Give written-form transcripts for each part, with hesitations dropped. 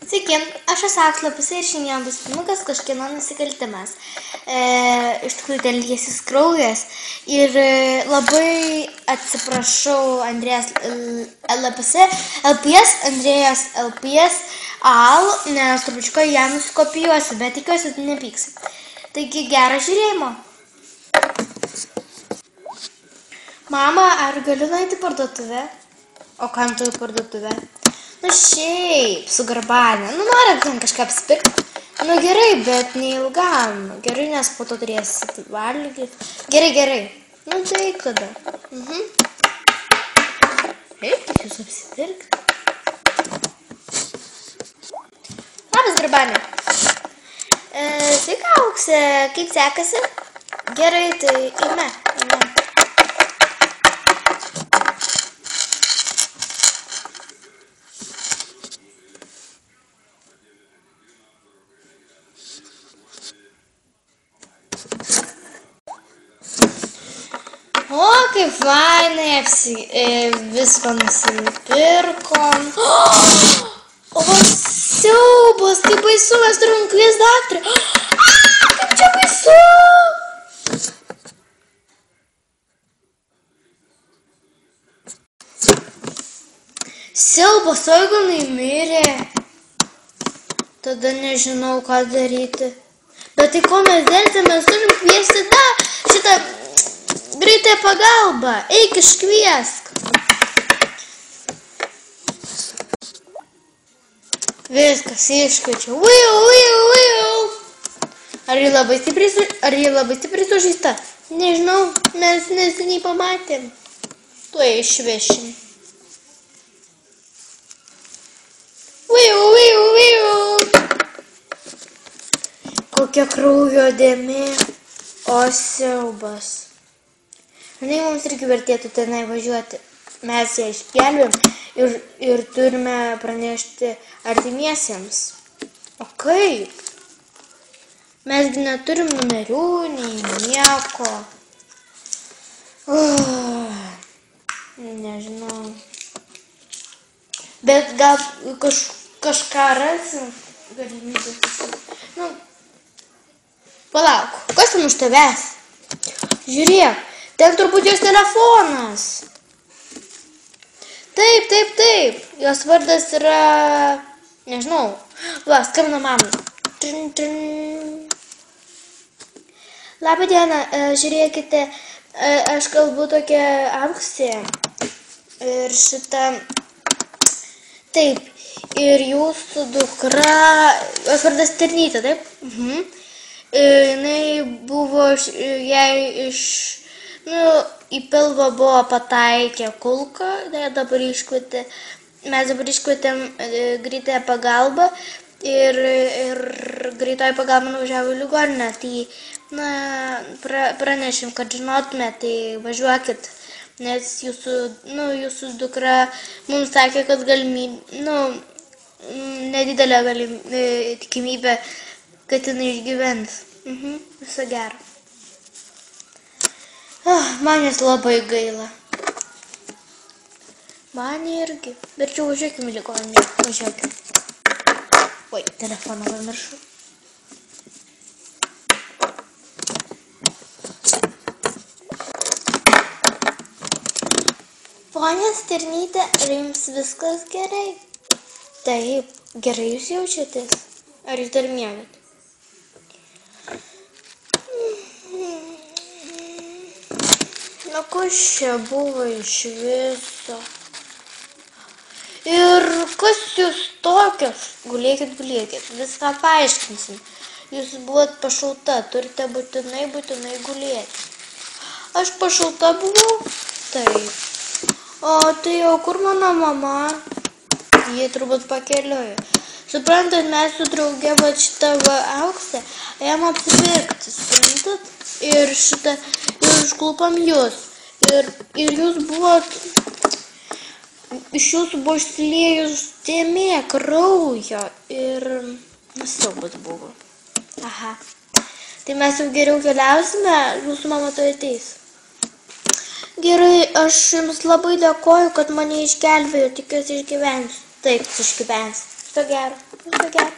Sveiki, aš esu Akslapus ir šiandien bus filmukas kažkieno nusikaltimas. Iš tikrųjų, ten liesis kraujas. Ir labai atsiprašau Andrėjas LPS, Andrėjas LPS, nes trupučiuką ją nusikopijuosiu, bet tikiuosi, tu nepyksi. Taigi, gero žiūrėjimo. Mama, ar galiu nueiti į parduotuvę? O kam tu į parduotuvę? Nu šiaip, su garbanė. Nu nori ten kažką apsipirkti. Nu gerai, bet neilgam. Gerai, nes po to turėsi valgyti. Gerai. Nu tai tada. Eik, jūs apsipirkti. Labas, garbanė. Sveika, Auksė. Kaip sekasi? Gerai, tai eime. O, kaip fainai, visko nusipirkom. O, siaubas, kaip baisu, mes turim kvies daktarą. Kaip čia baisu. Siaubas, o jeigu jinai mirė, tada nežinau, ką daryti. Bet tai ko mes daryti, mes turim kviesti šitą greitąją pagalbą. Eik, iškviesk. Viskas, iškviečiau. Ar ji labai stipriai sužeista? Nežinau, mes neseniai pamatėm. Tuoj išvešim. Kokia kraujo dėmė. O siaubas. Žinai, mums irgi vertėtų tenai važiuoti. Mes ją išgelbėm ir turime pranešti artimiesiems. O kaip? Mesgi neturim numerių, nei nieko. Nežinau. Bet gal kažką rasim galimybę. Nu, palauk, kas ten už tavęs? Žiūrėk. Ten turbūt jos telefonas. Taip. Jos vardas yra... Nežinau. Va, skambina mamai. Labą dieną, žiūrėkite, aš kalbu tokia Auksė. Ir šitą... Taip. Ir jūsų dukra... Jos vardas Ternytė, taip? Jinai buvo jai iš... į pilvą buvo pataikę kulką, mes dabar iškvietėm greitąją pagalbą ir greitoji pagalba nuvažiavo į ligoninę, tai pranešim, kad žinotume, tai važiuokit, nes jūsų dukra mums sakė, kad nedidelė tikimybė, kad jinai išgyvens. Viso gero. Man jos labai gaila. Man irgi. Bet čia važiuokim į ligoninę. Važiuokim. Oi, telefoną pamiršau. Ponia Ternytė, ar jums viskas gerai? Taip, gerai jūs jaučiatės? Ar jūs dar miegat? Na, kas čia buvo iš viso? Ir kas jūs tokios? Gulėkit, viską paaiškinsim. Jūs buvot pašauta, turite būtinai gulėti. Aš pašauta buvau? Taip. O tai jau kur mano mama? Jie turbūt pakeliuoja. Suprantat, mes su drauge šitą Auksę ėjom apsipirkti, suprantat? Ir užklupam jūs. Ir jūs buvot, iš jūsų buvo išsiliejus dėmė kraujo ir siaubas buvo. Aha. Tai mes jau geriau keliausime, jūsų mama tuoj ateis. Gerai, aš jums labai dėkoju, kad mane išgelbėjo, tikiuosi išgyvensiu. Taip, išgyvensiu. Viso gero. Viso gero.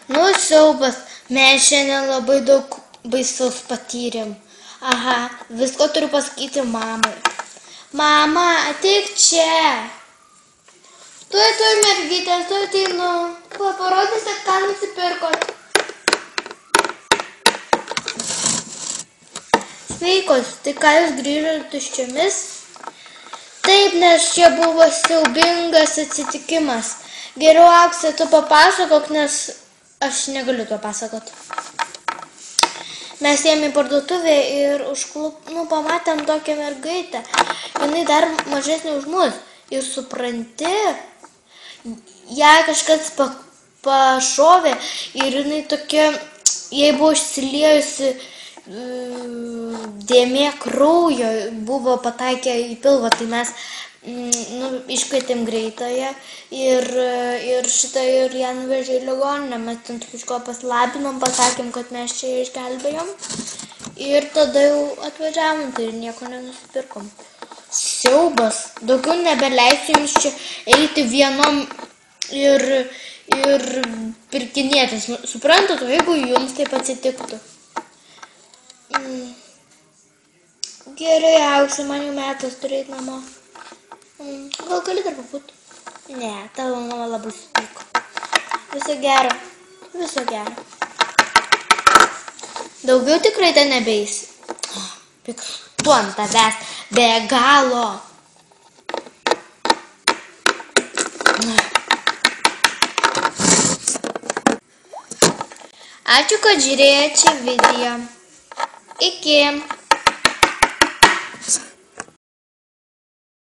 Nu, siaubas, mes šiandien labai daug baisaus patyrėm. Aha, visko turiu pasakyti mamai. Mama, ateik čia. Tuoj, mergytė, tuoj ateinu. Parodysit, ką nusipirkot. Sveikos, tai ką jūs grįžote tuščiomis? Taip, nes čia buvo siaubingas atsitikimas. Geriau, Aukse, tu papasakok, nes aš negaliu to pasakot. Mes ėjome į parduotuvę ir pamatėm tokią mergaitę. Jinai dar mažesnė už mus. Ir supranti, jai kažkas pašovė ir jinai tokia, jai buvo išsiliejusi dėmė kraujo, buvo pataikę į pilvą, tai mes iškvietėm greitąją ir ją nuvežė į ligoninę, mes ten kažko pasilabinom, pasakėm, kad mes čia išgelbėjom ir tada jau atvažiavom, tai nieko nenusipirkom. Siaubas, daugiau nebeleisiu jums čia eiti vienom ir pirkinėtis, suprantat, jeigu jums taip atsitiktų. Gerai, Aukse, man jau metas turėti namo. Gal gali dar pabūt? Ne, tavo mama labai supyko. Viso gero. Viso gero. Daugiau tikrai ten nebeisi. Piktu ant tavęs. Be galo. Ačiū, kad žiūrėjote šį video. Iki.